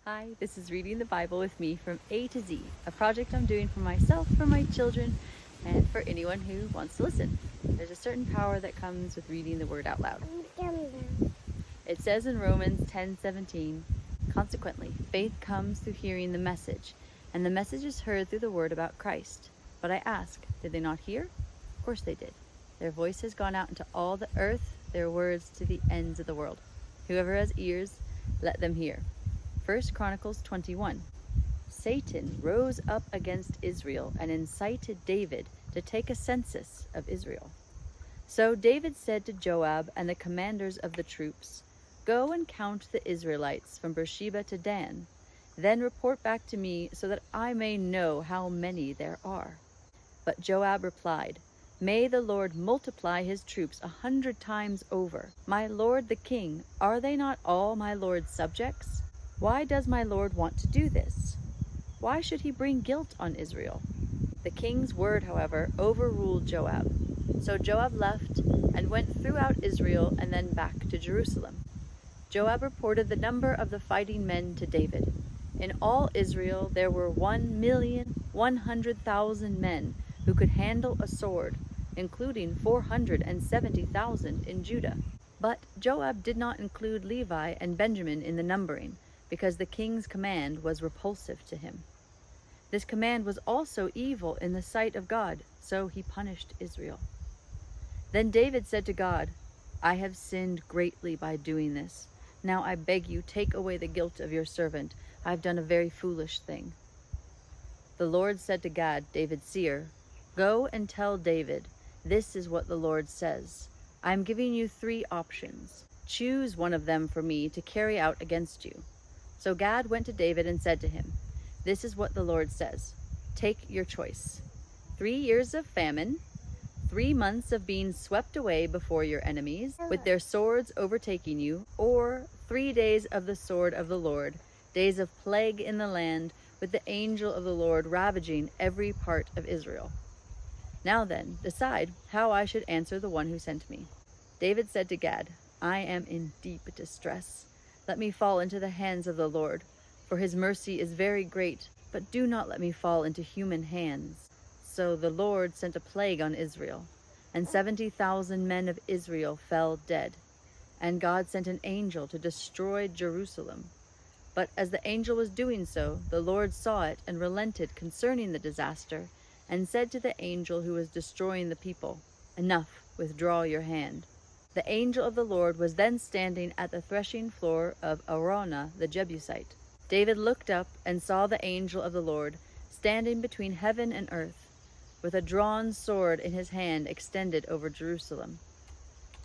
Hi, this is Reading the Bible with me from A to Z, a project I'm doing for myself, for my children, and for anyone who wants to listen. There's a certain power that comes with reading the word out loud. It says in Romans 10:17, "Consequently, faith comes through hearing the message, and the message is heard through the word about Christ. But I ask, did they not hear? Of course they did. Their voice has gone out into all the earth, their words to the ends of the world. Whoever has ears, let them hear." 1 Chronicles 21. Satan rose up against Israel and incited David to take a census of Israel. So David said to Joab and the commanders of the troops, "Go and count the Israelites from Beersheba to Dan. Then report back to me so that I may know how many there are." But Joab replied, "May the Lord multiply his troops 100 times over. My lord the king, are they not all my lord's subjects? Why does my lord want to do this? Why should he bring guilt on Israel?" The king's word, however, overruled Joab. So Joab left and went throughout Israel and then back to Jerusalem. Joab reported the number of the fighting men to David. In all Israel there were 1,100,000 men who could handle a sword, including 470,000 in Judah. But Joab did not include Levi and Benjamin in the numbering, because the king's command was repulsive to him. This command was also evil in the sight of God, so he punished Israel. Then David said to God, "I have sinned greatly by doing this. Now I beg you, take away the guilt of your servant. I have done a very foolish thing." The Lord said to Gad, David's seer, "Go and tell David, this is what the Lord says. I am giving you 3 options. Choose one of them for me to carry out against you." So Gad went to David and said to him, "This is what the Lord says. Take your choice. 3 years of famine, 3 months of being swept away before your enemies, with their swords overtaking you, or 3 days of the sword of the Lord, days of plague in the land, with the angel of the Lord ravaging every part of Israel. Now then, decide how I should answer the one who sent me." David said to Gad, "I am in deep distress. Let me fall into the hands of the Lord, for his mercy is very great, but do not let me fall into human hands." So the Lord sent a plague on Israel, and 70,000 men of Israel fell dead. And God sent an angel to destroy Jerusalem. But as the angel was doing so, the Lord saw it and relented concerning the disaster, and said to the angel who was destroying the people, "Enough, withdraw your hand." The angel of the Lord was then standing at the threshing floor of Araunah the Jebusite. David looked up and saw the angel of the Lord standing between heaven and earth, with a drawn sword in his hand extended over Jerusalem.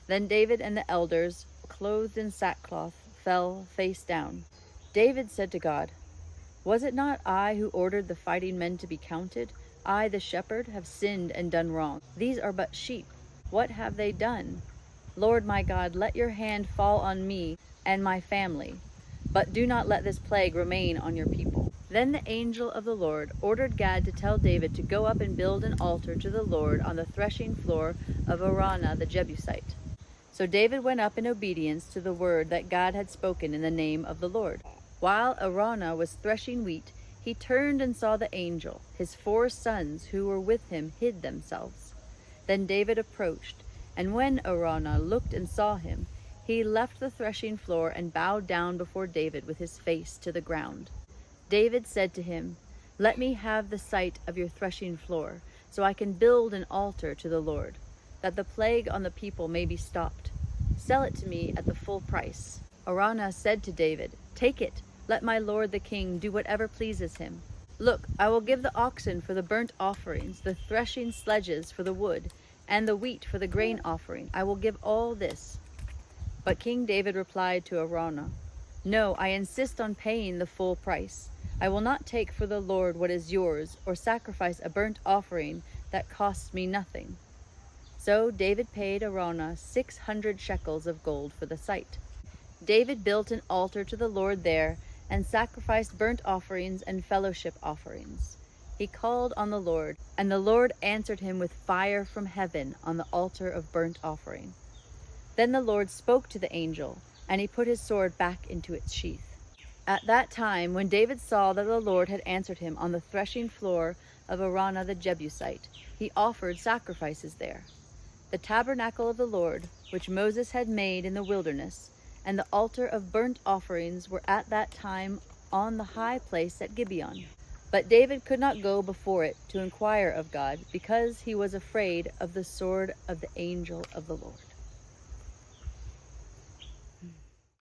Then David and the elders, clothed in sackcloth, fell face down. David said to God, "Was it not I who ordered the fighting men to be counted? I, the shepherd, have sinned and done wrong. These are but sheep. What have they done? Lord my God, let your hand fall on me and my family, but do not let this plague remain on your people." Then the angel of the Lord ordered Gad to tell David to go up and build an altar to the Lord on the threshing floor of Araunah the Jebusite. So David went up in obedience to the word that God had spoken in the name of the Lord. While Araunah was threshing wheat, he turned and saw the angel. His 4 sons who were with him hid themselves. Then David approached, and when Araunah looked and saw him, he left the threshing floor and bowed down before David with his face to the ground. David said to him, "Let me have the site of your threshing floor, so I can build an altar to the Lord, that the plague on the people may be stopped. Sell it to me at the full price." Araunah said to David, "Take it. Let my lord the king do whatever pleases him. Look, I will give the oxen for the burnt offerings, the threshing sledges for the wood, and the wheat for the grain offering. I will give all this." But King David replied to Araunah, "No, I insist on paying the full price. I will not take for the Lord what is yours, or sacrifice a burnt offering that costs me nothing." So David paid Araunah 600 shekels of gold for the site. David built an altar to the Lord there, and sacrificed burnt offerings and fellowship offerings. He called on the Lord, and the Lord answered him with fire from heaven on the altar of burnt offering. Then the Lord spoke to the angel, and he put his sword back into its sheath. At that time, when David saw that the Lord had answered him on the threshing floor of Araunah the Jebusite, he offered sacrifices there. The tabernacle of the Lord, which Moses had made in the wilderness, and the altar of burnt offerings were at that time on the high place at Gibeon. But David could not go before it to inquire of God, because he was afraid of the sword of the angel of the Lord.